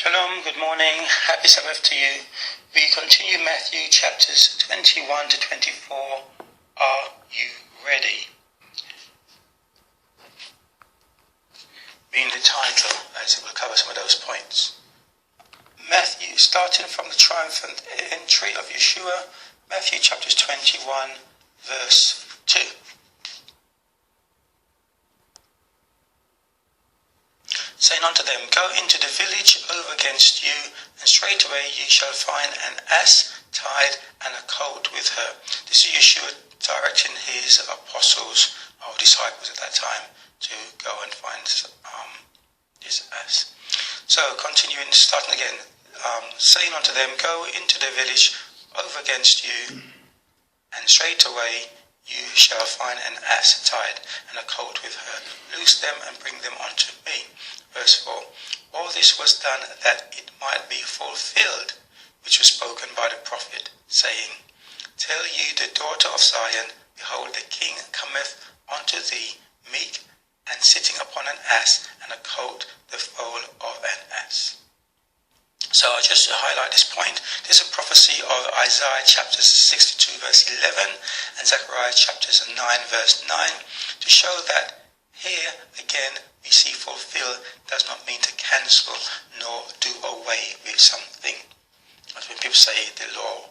Shalom, good morning, happy Sabbath to you. We continue Matthew chapters 21 to 24. Are you ready? Being the title, as it will cover some of those points. Matthew, starting from the triumphant entry of Yeshua, Matthew chapters 21, verse 2. Saying unto them, Go into the village over against you, and straightway ye shall find an ass tied and a colt with her. This is Yeshua directing his apostles, or disciples at that time, to go and find this ass. So continuing, starting again, saying unto them, Go into the village over against you, and straightway you shall find an ass tied and a colt with her. Loose them and bring them unto me. Verse 4. All this was done that it might be fulfilled, which was spoken by the prophet, saying, Tell ye the daughter of Zion, Behold, the king cometh unto thee, meek, and sitting upon an ass, and a colt, the foal of an ass. So just to highlight this point, there's a prophecy of Isaiah chapters 62 verse 11 and Zechariah chapters 9 verse 9 to show that here again we see fulfill does not mean to cancel nor do away with something. As when people say the law,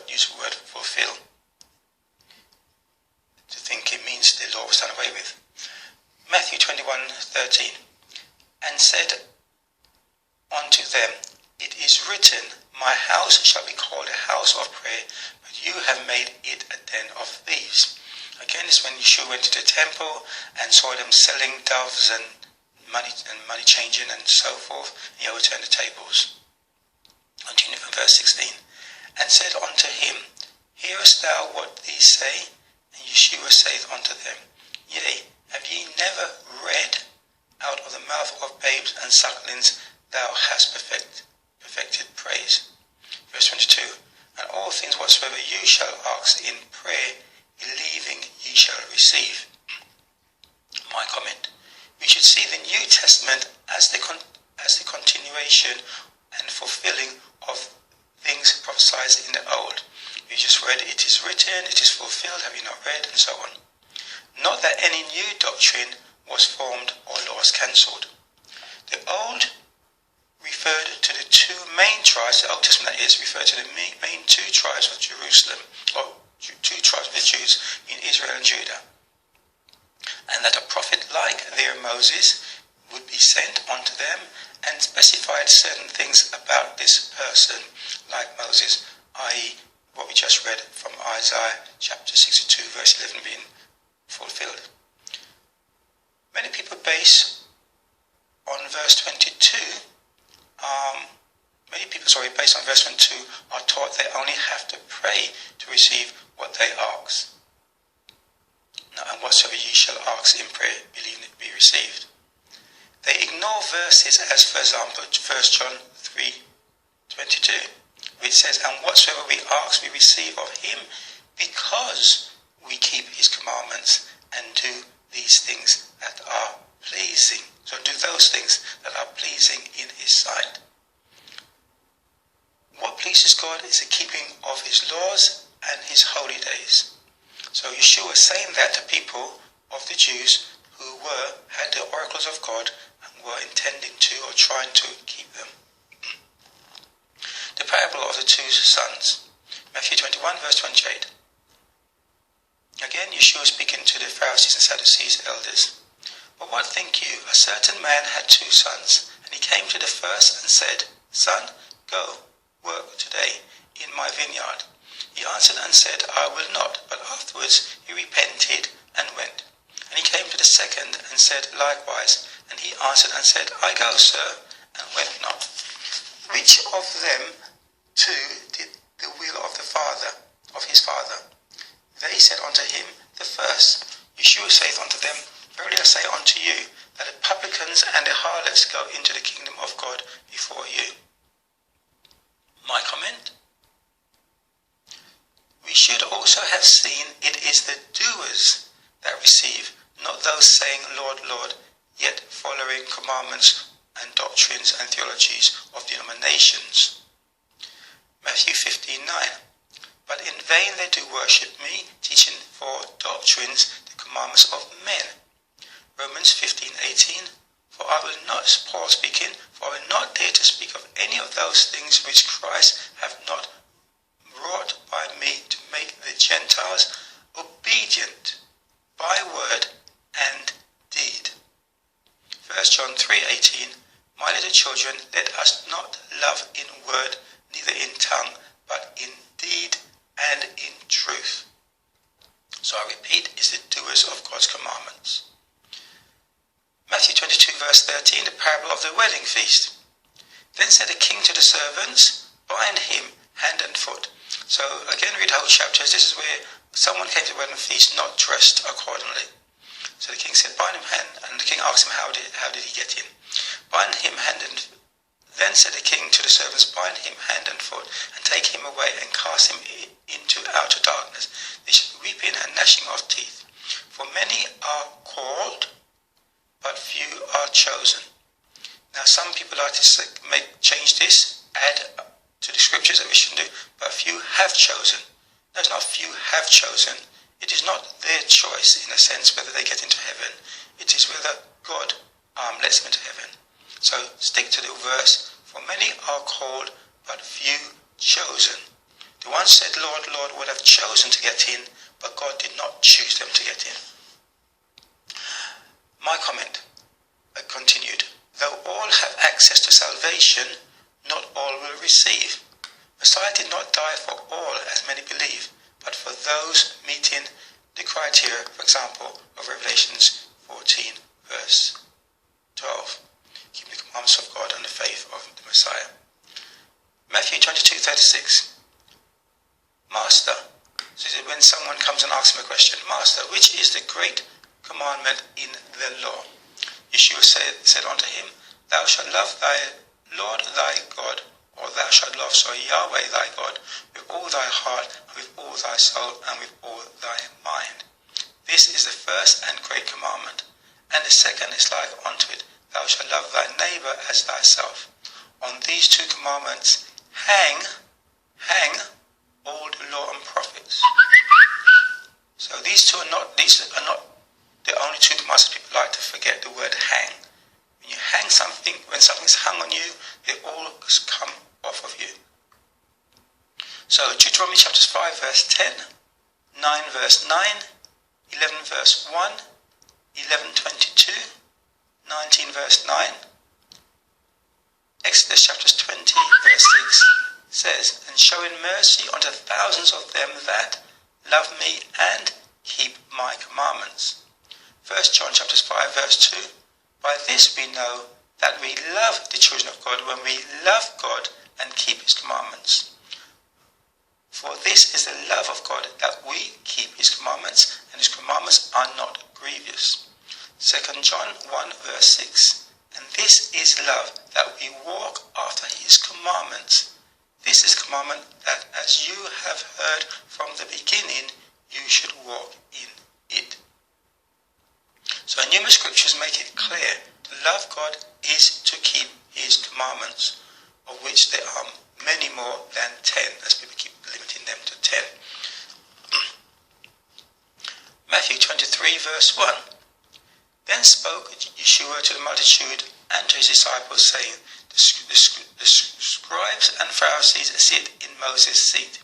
use the word fulfill, to think it means the law was done away with. Matthew 21:13, and said unto them, It is written, My house shall be called a house of prayer, but you have made it a den of thieves. Again, it's when Yeshua went to the temple and saw them selling doves and money changing and so forth. He overturned the tables. Continuing from verse 16, and said unto him, Hearest thou what these say? And Yeshua saith unto them, Yea, have ye never read, Out of the mouth of babes and sucklings thou hast perfected praise. Verse 22, and all things whatsoever you shall ask in prayer, believing ye shall receive. My comment, we should see the New Testament as the continuation and fulfilling of things prophesied in the Old. We just read, it is written, it is fulfilled, have you not read, and so on. Not that any new doctrine was formed or laws cancelled. The Old referred to the two main tribes, the Old Testament that is, referred to the main two tribes of Jerusalem, or two tribes of the Jews in Israel and Judah. And that a prophet like their Moses would be sent unto them and specified certain things about this person like Moses, i.e. what we just read from Isaiah chapter 62 verse 11 being fulfilled. Many people base on verse 22, based on verse 22, are taught they only have to pray to receive what they ask. Now, and whatsoever ye shall ask in prayer, believing it be received. They ignore verses as, for example, 1 John 3:22, which says, And whatsoever we ask we receive of him, because we keep his commandments and do these things that are pleasing. So do those things that are pleasing in his sight. What pleases God is the keeping of his laws and his holy days. So Yeshua is saying that to people of the Jews who had the oracles of God and were intending to or trying to keep them. The parable of the two sons, Matthew 21 verse 28. Again, Yeshua speaking to the Pharisees and Sadducees elders. But what think you? A certain man had two sons, and he came to the first and said, Son, go, work today in my vineyard. He answered and said, I will not. But afterwards he repented and went. And he came to the second and said likewise. And he answered and said, I go, sir, and went not. Which of them two did the will of his father? They said unto him, the first. Yeshua saith unto them, Verily I say unto you, that the publicans and the harlots go into the kingdom of God before you. My comment? We should also have seen it is the doers that receive, not those saying, Lord, Lord, yet following commandments and doctrines and theologies of denominations. Matthew 15:9. But in vain they do worship me, teaching for doctrines the commandments of men. Romans 15:18. For I will not, Paul speaking, for I will not dare to speak of any of those things which Christ hath not wrought by me, to make the Gentiles obedient by word and deed. 1 John 3:18. My little children, let us not love in word, neither in tongue, but in deed and in truth. So I repeat, is the doers of God's commandments. Matthew 22:13, the parable of the wedding feast. Then said the king to the servants, bind him hand and foot. So again, read the whole chapters. This is where someone came to the wedding feast not dressed accordingly. So the king said, bind him hand, and the king asked him, how did he get in? Bind him hand and foot. Then said the king to the servants, bind him hand and foot, and take him away, and cast him into outer darkness. There shall be weeping and gnashing of teeth. For many are called, but few are chosen. Now some people like to change this, add to the scriptures that we shouldn't do, but few have chosen. No, it's not few have chosen. It is not their choice, in a sense, whether they get into heaven. It is whether God lets them into heaven. So stick to the verse. For many are called, but few chosen. The one said, Lord, Lord, would have chosen to get in, but God did not choose them to get in. My comment continued. Though all have access to salvation, not all will receive. Messiah did not die for all, as many believe, but for those meeting the criteria, for example, of Revelations 14, verse 12. Keep the commandments of God and the faith of the Messiah. Matthew 22:36. Master. So when someone comes and asks him a question, Master, which is the great commandment in the law? Yeshua said unto him, Thou shalt love thy Lord thy God, or thou shalt love Yahweh thy God, with all thy heart, and with all thy soul, and with all thy mind. This is the first and great commandment. And the second is like unto it, Thou shalt love thy neighbour as thyself. On these two commandments hang all the law and prophets. So these are not the only two commandments people like to forget the word hang. When you hang something, when something's hung on you, they all come off of you. So Deuteronomy chapters 5 verse 10, 9 verse 9, 11 verse 1, 11:22, 19 verse 9, Exodus chapters 20 verse 6 says, And showing mercy unto thousands of them that love me and keep my commandments. 1 John chapters 5 verse 2, By this we know that we love the children of God, when we love God and keep his commandments. For this is the love of God, that we keep his commandments, and his commandments are not grievous. 2 John 1 verse 6, And this is love, that we walk after his commandments. This is commandment, that as you have heard from the beginning, you should walk in it. So numerous scriptures make it clear to love God is to keep his commandments, of which there are many more than 10, as people keep limiting them to 10. Matthew 23 verse 1. Then spoke Yeshua to the multitude and to his disciples, saying, The scribes and Pharisees sit in Moses' seat.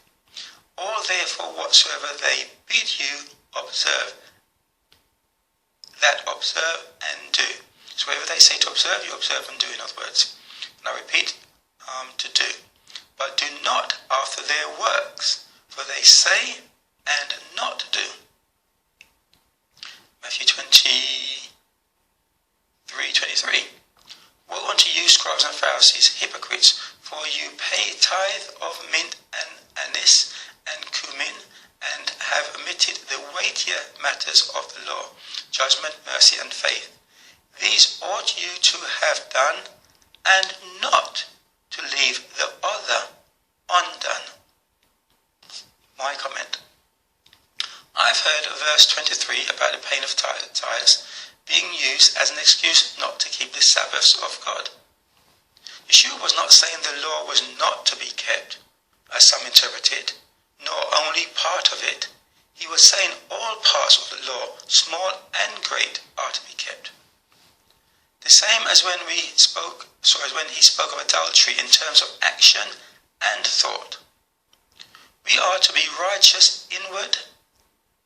All therefore whatsoever they bid you observe, that observe and do. So whatever they say to observe, you observe and do, in other words. And I repeat, to do. But do not after their works, for they say and not do. Matthew 23:23. Woe unto you, scribes and Pharisees, hypocrites, for you pay tithe of mint and anise and cumin, and have omitted the weightier matters of the law, judgment, mercy, and faith. These ought you to have done, and not to leave the other undone. My comment. I've heard verse 23 about the paying of tithes being used as an excuse not to keep the Sabbaths of God. Yeshua was not saying the law was not to be kept, as some interpret it, nor only part of it. He was saying all parts of the law, small and great, are to be kept. The same as when he spoke of adultery in terms of action and thought. We are to be righteous inward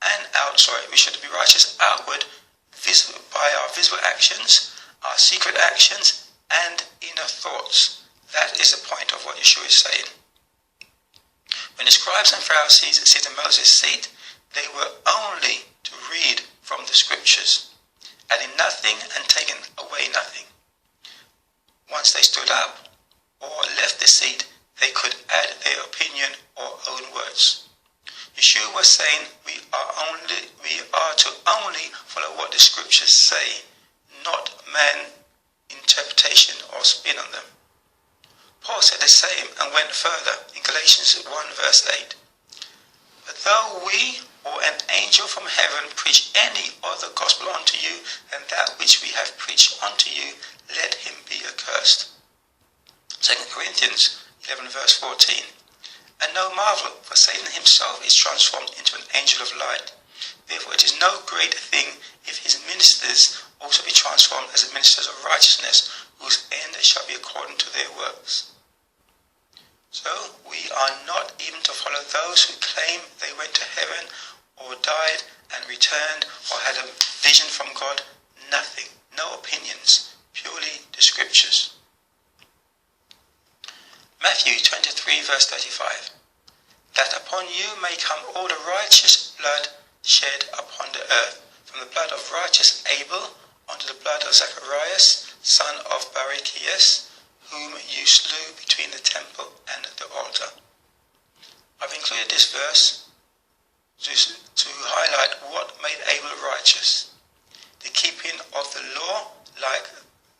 and out. We should be righteous outward by our visible actions, our secret actions, and inner thoughts. That is the point of what Yeshua is saying. When the scribes and Pharisees sit in Moses' seat, they were only to read from the scriptures, adding nothing and taking away nothing. Once they stood up or left the seat, they could add their opinion or own words. Yeshua was saying we are to only follow what the scriptures say, not man interpretation or spin on them. Paul said the same and went further in Galatians 1 verse 8. But though we or an angel from heaven preach any other gospel unto you than that which we have preached unto you, let him be accursed. 2 Corinthians 11 verse 14. And no marvel, for Satan himself is transformed into an angel of light. Therefore it is no great thing if his ministers also be transformed as ministers of righteousness, whose end shall be according to their works. So we are not even to follow those who claim they went to heaven or died and returned or had a vision from God. Nothing, no opinions, purely the scriptures. Matthew 23 verse 35. That upon you may come all the righteous blood shed upon the earth, from the blood of righteous Abel unto the blood of Zacharias, son of Barachias, whom you slew between the temple and the altar. I've included this verse to highlight what made Abel righteous. The keeping of the law, like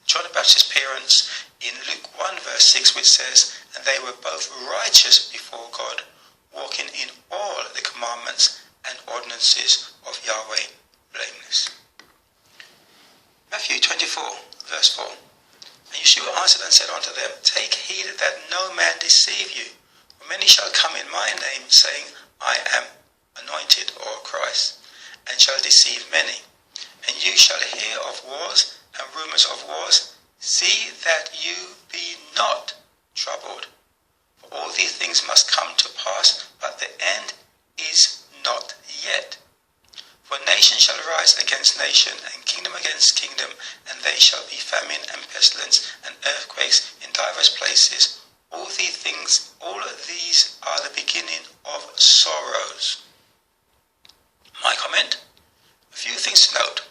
John the Baptist's parents in Luke 1 verse 6, which says, and they were both righteous before God, walking in all the commandments and ordinances of Yahweh, blameless. Matthew 24 verse 4. And Yeshua answered and said unto them, take heed that no man deceive you. For many shall come in my name, saying, I am anointed, or Christ, and shall deceive many. And you shall hear of wars and rumours of wars. See that you be not troubled. For all these things must come to pass, but the end is not yet. For nation shall rise against nation, and kingdom against kingdom, and there shall be famine and pestilence and earthquakes in divers places. All of these are the beginning of sorrows. My comment? A few things to note.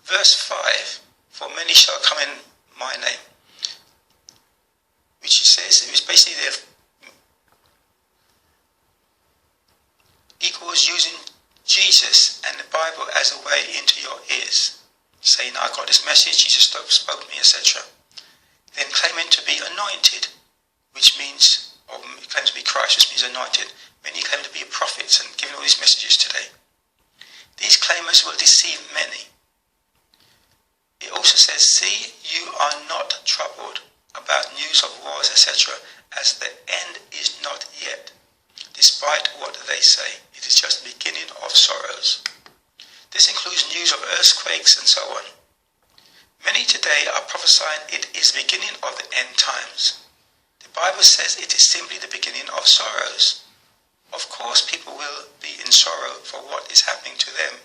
Verse 5, for many shall come in my name, which says, it was basically equals using Jesus and the Bible as a way into your ears, saying, I got this message, Jesus spoke to me, etc. Then claiming to be anointed, which means, or claim to be Christ, which means anointed. Many claim to be prophets and giving all these messages today. These claimers will deceive many. It also says, see, you are not troubled about news of wars, etc., as the end is not yet. Despite what they say, it is just the beginning of sorrows. This includes news of earthquakes and so on. Many today are prophesying it is the beginning of the end times. The Bible says it is simply the beginning of sorrows. Of course, people will be in sorrow for what is happening to them,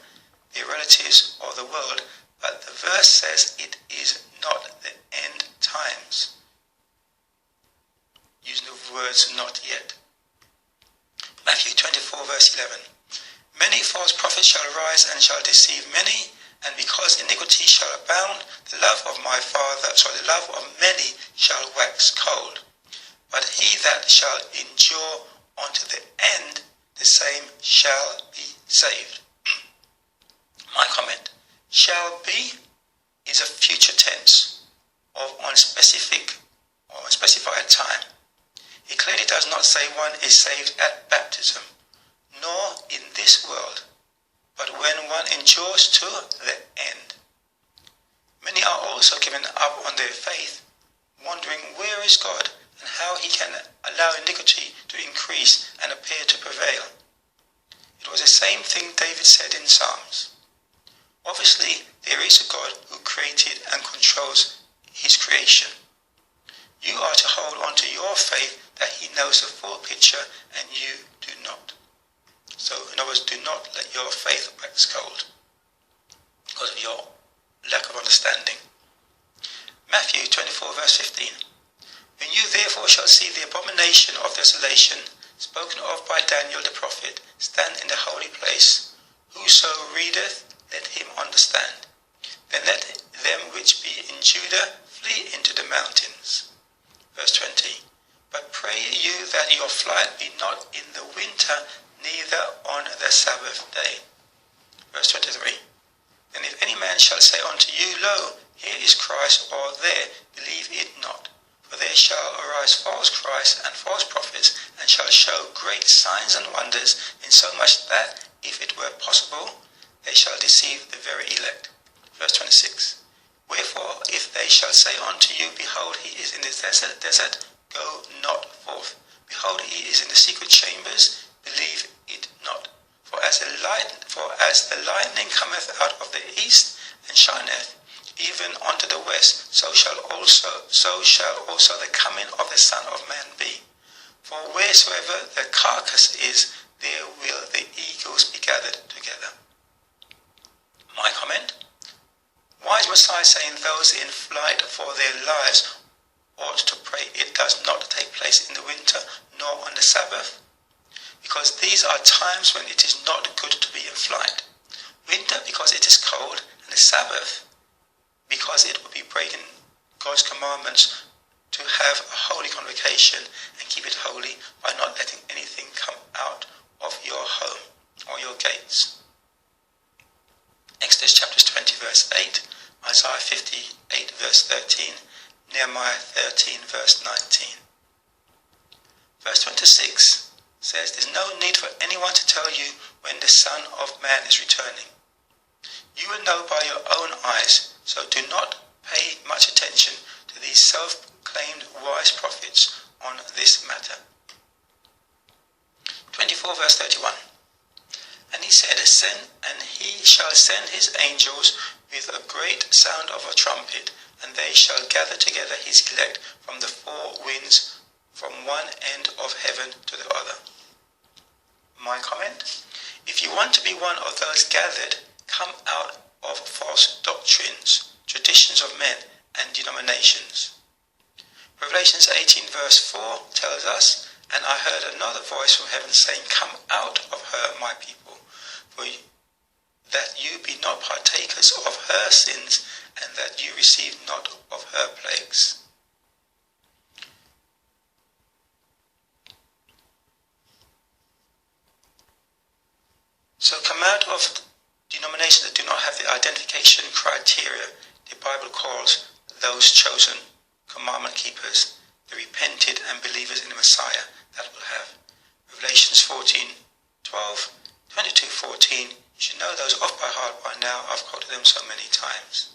their relatives, or the world, but the verse says it is not the end times. Using the words not yet. Matthew 24 verse 11. Many false prophets shall rise and shall deceive many, and because iniquity shall abound, the love of many shall wax cold. But he that shall endure unto the end, the same shall be saved. My comment. Shall be is a future tense of unspecified time. It clearly does not say one is saved at baptism, nor in this world, but when one endures to the end. Many are also given up on their faith wondering where is God and how he can allow iniquity to increase and appear to prevail. It was the same thing David said in Psalms. Obviously, there is a God who created and controls his creation. You are to hold on to your faith that he knows the full picture and you do not. So, in other words, do not let your faith wax cold because of your lack of understanding. Matthew 24 verse 15. When you therefore shall see the abomination of desolation, spoken of by Daniel the prophet, stand in the holy place, whoso readeth, let him understand. Then let them which be in Judah flee into the mountains. Verse 20. But pray you that your flight be not in the winter, neither on the Sabbath day. Verse 23. And if any man shall say unto you, Lo, here is Christ, or there, believe it not. For there shall arise false Christs and false prophets, and shall show great signs and wonders, insomuch that, if it were possible, they shall deceive the very elect. Verse 26. Wherefore, if they shall say unto you, Behold, he is in the desert, go not forth. Behold, he is in the secret chambers, believe it not. For as the lightning cometh out of the east, and shineth even unto the west, so shall also the coming of the Son of Man be. For wheresoever the carcass is, there will the eagles be gathered together. My comment? Why is Messiah saying those in flight for their lives ought to pray it does not take place in the winter nor on the Sabbath? Because these are times when it is not good to be in flight. Winter because it is cold, and the Sabbath because it would be breaking God's commandments to have a holy convocation and keep it holy by not letting anything come out of your home or your gates. Exodus chapters 20 verse 8, Isaiah 58 verse 13, Nehemiah 13 verse 19. Verse 26 says, there's no need for anyone to tell you when the Son of Man is returning. You will know by your own eyes, so do not pay much attention to these self-claimed wise prophets on this matter. 24 verse 31. And he said, and he shall send his angels with a great sound of a trumpet, and they shall gather together his elect from the four winds, from one end of heaven to the other. My comment? If you want to be one of those gathered, come out of false doctrines, traditions of men, and denominations. Revelations 18 verse 4 tells us, and I heard another voice from heaven saying, Come out of her, my people, for that you be not partakers of her sins, and that you receive not of her plagues. So come out of denominations that do not have the identification criteria the Bible calls those chosen, commandment keepers, the repented and believers in the Messiah that will have. Revelations 14, 12, 22, 14. You should know those off by heart by now. I've quoted them so many times.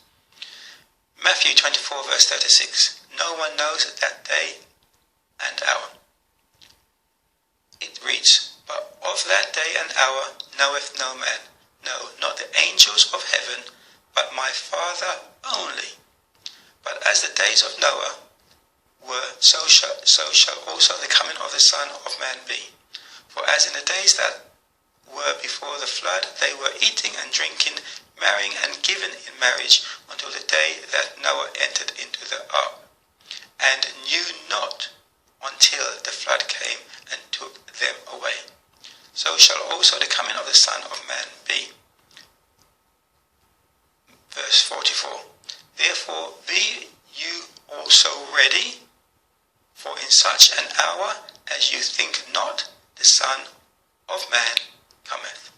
Matthew 24 verse 36. No one knows that day and hour. It reads, But of that day and hour knoweth no man, no, not the angels of heaven, but my Father only. But as the days of Noah were, so shall also the coming of the Son of Man be. For as in the days that were before the flood, they were eating and drinking, marrying and given in marriage, until the day that Noah entered into the ark, and knew not until the flood came and took them away. So shall also the coming of the Son of Man be. Verse 44. Therefore be you also ready, for in such an hour as you think not, the Son of Man cometh.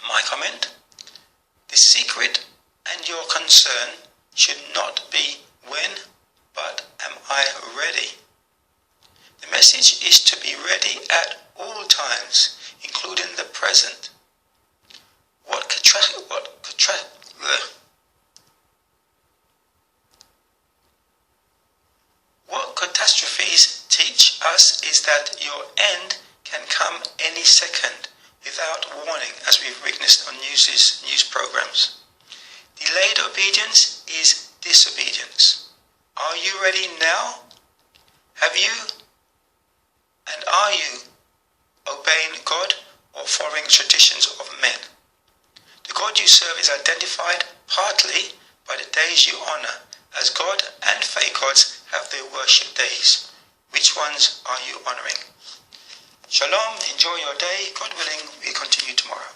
My comment? The secret and your concern should not be when, but am I ready? The message is to be ready at all times, including the present. us is that your end can come any second without warning, as we've witnessed on news programs. Delayed obedience is disobedience. Are you ready now? Have you and are you obeying God or following traditions of men? The God you serve is identified partly by the days you honor, as God and fake gods have their worship days. Which ones are you honoring? Shalom, enjoy your day. God willing, we continue tomorrow.